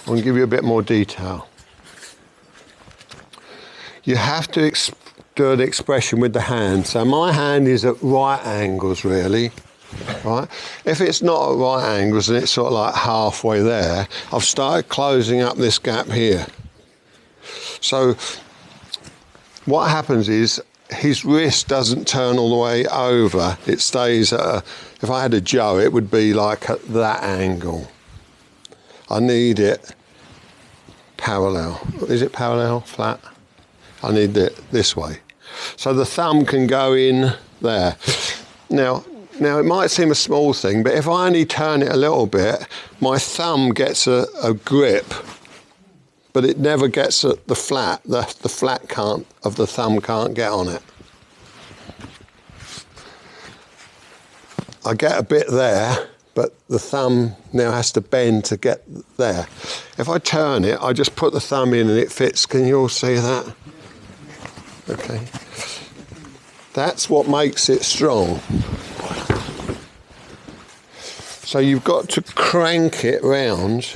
I'm going to give you a bit more detail. You have to do an expression with the hand. So my hand is at right angles, really. Right? If it's not at right angles and it's sort of like halfway there, I've started closing up this gap here. So what happens is his wrist doesn't turn all the way over. It stays at if I had a Joe, it would be like at that angle. I need it parallel. Is it parallel, flat? I need it this way. So the thumb can go in there. Now it might seem a small thing, but if I only turn it a little bit, my thumb gets a grip, but it never gets at the flat. The flat of the thumb can't get on it. I get a bit there, but the thumb now has to bend to get there. If I turn it, I just put the thumb in and it fits. Can you all see that? Okay. That's what makes it strong. So you've got to crank it round.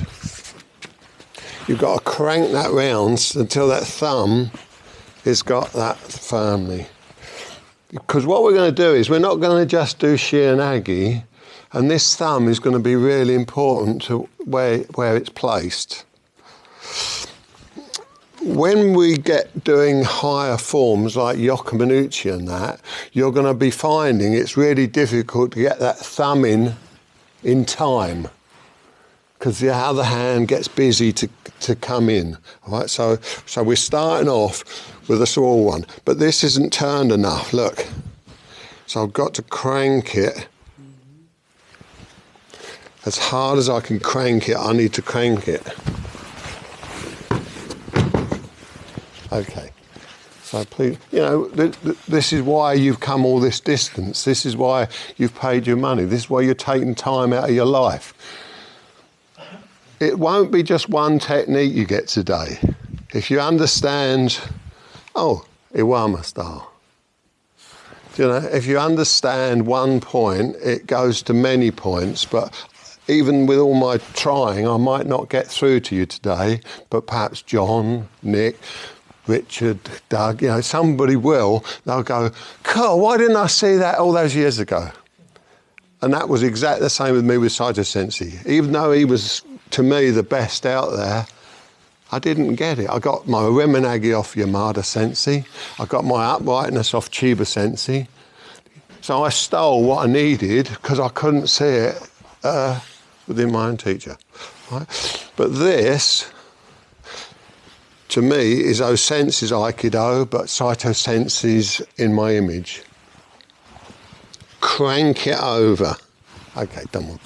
You've got to crank that round until that thumb has got that firmly. Because what we're going to do is we're not going to just do Shihan, and this thumb is going to be really important to where it's placed. When we get doing higher forms like Yokomanuchi and that, you're going to be finding it's really difficult to get that thumb in time, because the other hand gets busy to come in. All right, so we're starting off with a small one, but this isn't turned enough, look. So I've got to crank it. As hard as I can crank it, I need to crank it. Okay, so please, this is why you've come all this distance. This is why you've paid your money. This is why you're taking time out of your life. It won't be just one technique you get today. If you understand, Iwama style. If you understand one point, it goes to many points, but even with all my trying, I might not get through to you today, but perhaps John, Nick, Richard, Doug, somebody will. They'll go, "Cool, why didn't I see that all those years ago?" And that was exactly the same with me with Saito Sensei. Even though he was, to me, the best out there, I didn't get it. I got my Remenagi off Yamada Sensei. I got my uprightness off Chiba Sensei. So I stole what I needed because I couldn't see it within my own teacher. Right? But this, to me, is O-Sensei's Aikido, but Saito Sensei's in my image. Crank it over. Okay, done one.